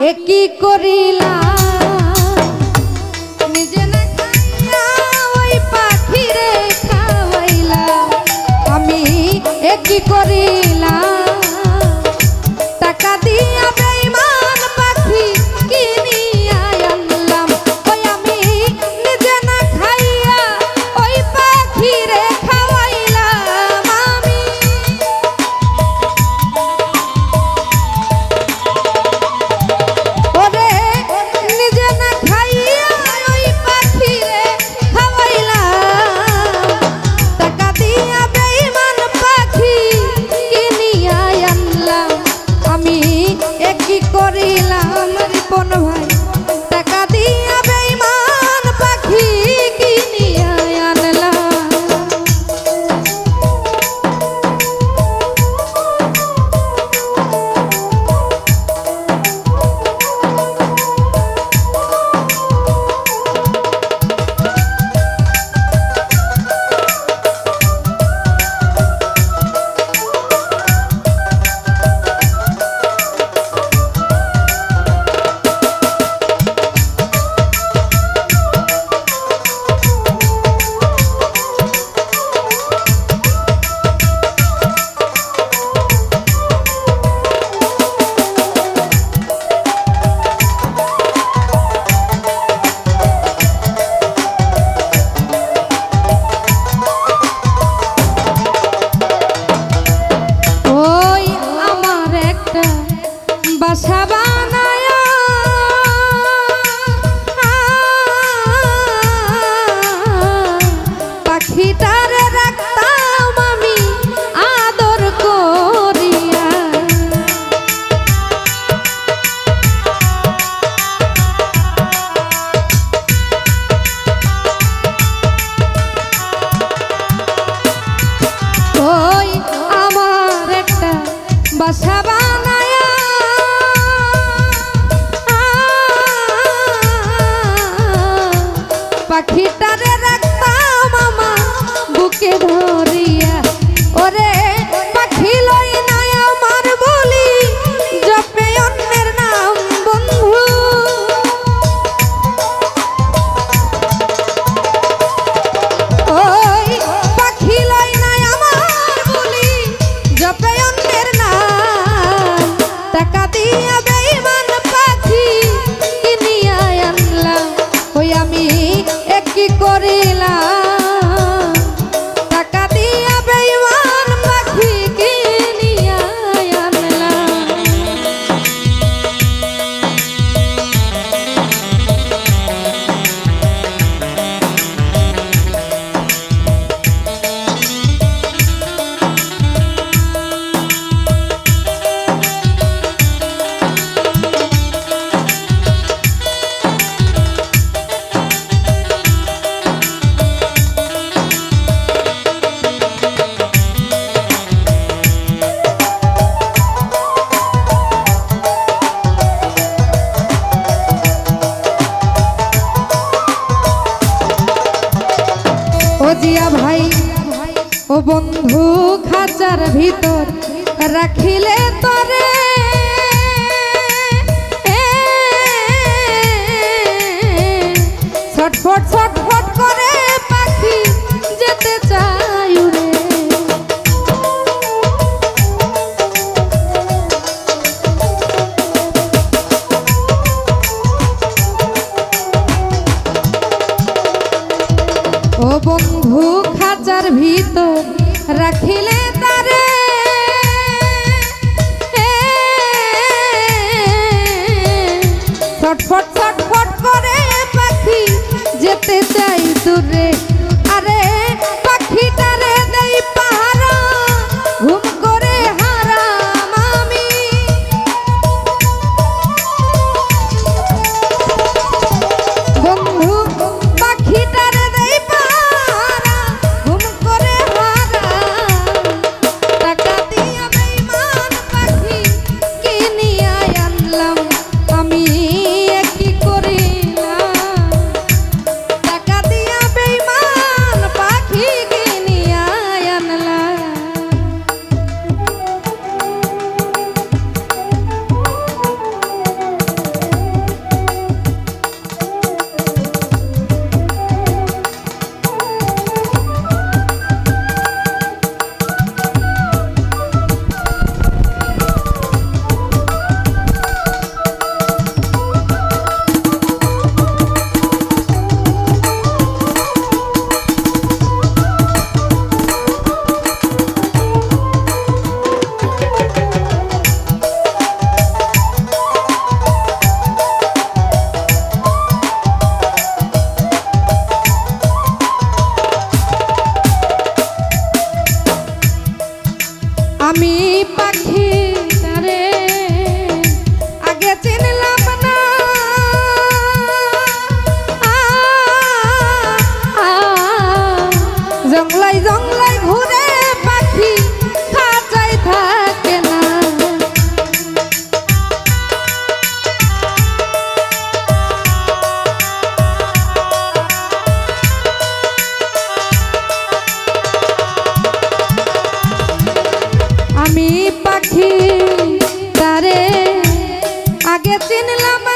কি করিলা নিজে না খাইয়া ওই পাখিরে খাওয়াইলা আমি কি করিলা টাকা দিয়া বেঈমান পাখি কিনিয়া আনলাম ওই আমি নিজে না খাইয়া ওই পাখিরে খাওয়াইলাম আমি ওরে নিজে না খাইয়া ওই পাখিরে খাওয়াইলাম টাকা দিয়া বেঈমান পাখি কিনিয়া আনলাম আমি কি করিলাম রিপন ভাই টাকা দিয়া বেঈমান পাখি কিনিয়া আনলাম বাসা বানায়া পাখিটারে রাখতাম আমি আদর করিয়া ওই আমার একটা বাসা বানায়া পাখিটারে রাখতাম আমার বুকে ধরিয়া ওরে পাখি লই নাই আমার বলি জপে অন্যের নাম বন্ধু ওই পাখি লই নাই আমার বলি জপে অন্যের নাম টাকা দিয়া বেঈমান পাখি কিনিয়া আনলাম ওই আমি কি করিলাম টাকা দিয়া বেঈমান পাখি কিনিয়া আনলাম জিয়া ভাই ও বন্ধু খাঁচার ভিতর রাখিলে তরে ছটফট ছটফট করে পাখি যেতে চাই উড়ে ও বন্ধু খাঁচার ভিতর রাখিলে তারে ছটফট ছটফট করে পাখি যেতে চাই দূরে আরে পাখিটারে দেই পাহারা ঘুম করে হারাম আমি বন্ধু পাখিটারে দেই পাহারা ঘুম করে হারাম টাকা দিয়া বেঈমান পাখি কিনিয়া আনলাম আমি কি করিলাম টাকা দিয়া বেঈমান পাখি কিনিয়া আনলাম চিনলাম